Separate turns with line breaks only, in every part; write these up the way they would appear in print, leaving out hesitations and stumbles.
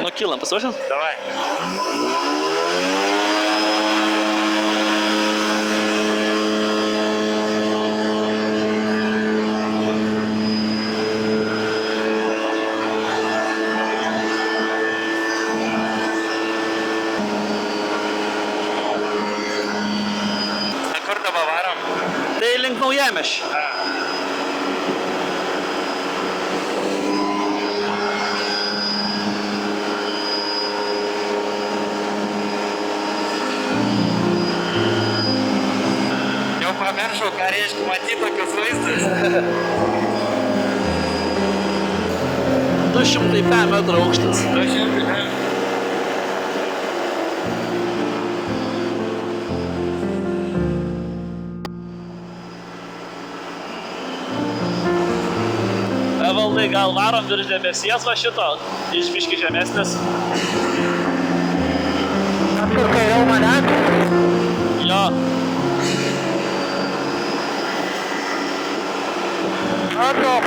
Nu, kylam, pasiruošęs?
Davai. Kur dabar varom?
Tai link Naujamiesčio.
Jau pamiršau, ką reiškia matyti tokius vaizdus.
205 metrų aukštas.
200.
Evaldai, gal varom virš debesies va šito, iš biški žemesnis.
Kur kairiau mane?
Jo,
Atrop.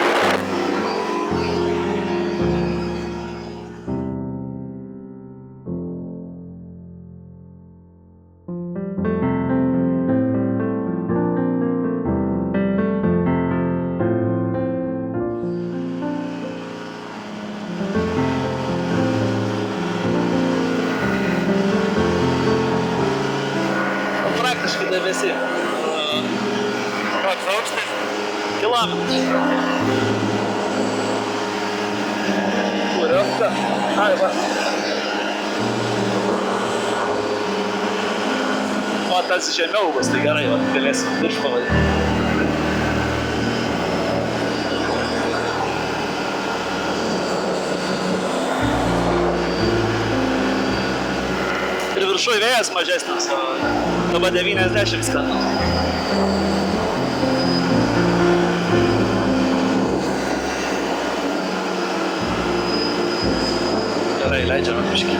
praktiškai debesi.
Koks aukštis?
Kilometras. Kuriuosta. Ai, va. O, tas žemiau bus, tai gerai, va, galėsim virš pavadinti. Ir viršui vėjas mažesnis. Dabar 90 skrenda. Gerai, leidžiame biškį.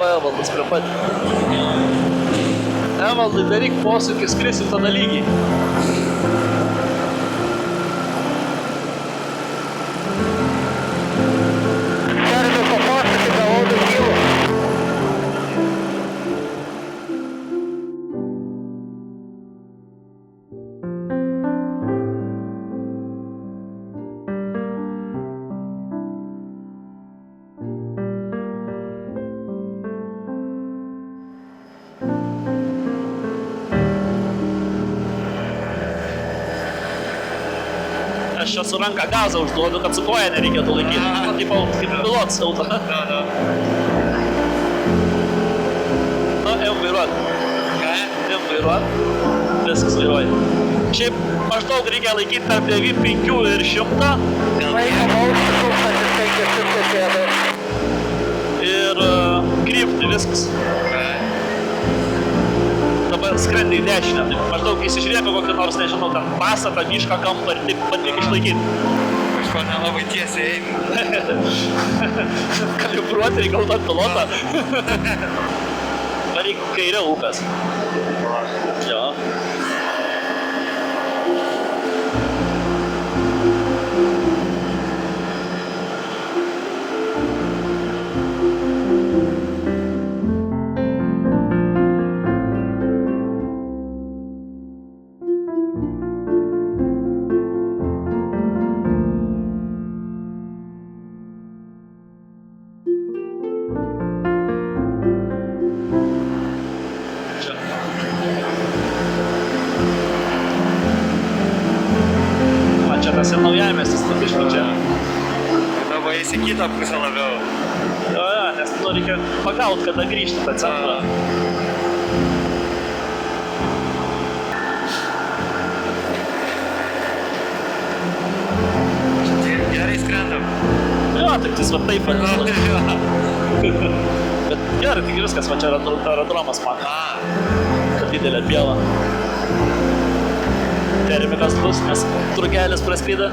Evaldas prie pat. Evaldai, daryk posūkį, skrisim tada lygiai.
Serviko posūkį gavau daugylų.
Aš čia su ranka gazą užduodu, kad su koja nereikėtų laikyti. Taip, kaip pilotas auto. Nu, jau vairuot. Jau vairuot. Viskas vairuoja. Šiaip maždaug reikia laikyti tarp 95 ir 100.
Laikom aukštį 1500 pėdų.
Ir krypti viskas. Dabar skrendi į dešinę. Taip, maždaug įsižiūrėtų kokį nors, nežinau, ten pastatą, mišką, kampą ir taip bandyk išlaikyti.
Kažko nelabai tiesiai eina.
Kalibruoti reikia tą pilotą. Varyk kairė upės. Jo. Čia tas ir Naujamiestis, tu iš čia.
Dabar eisi kitą pusę labiau.
Jo, nes nu reikia pagaut, kada grįžti tą centrą.
Gerai skrendam.
Jo, tik tais va taip pat. Bet jo, gerai, tik viskas, va čia aerodromas man. Kad didelė pieva. Termikas bus, nes trugelis praskryda.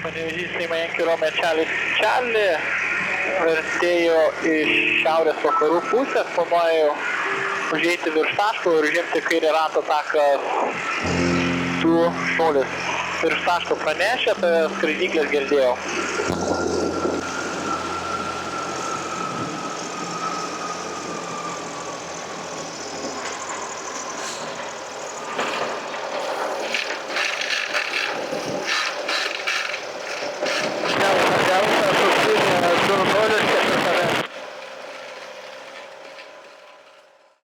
Panevėžys Seimo Jankį Čarli vertėjo iš šiaurės vakarų pusės, planuoju užeiti virš taško ir užimti kairį rato taką 2-0. Virš taško pranešė, apie skraidyklės girdėjau.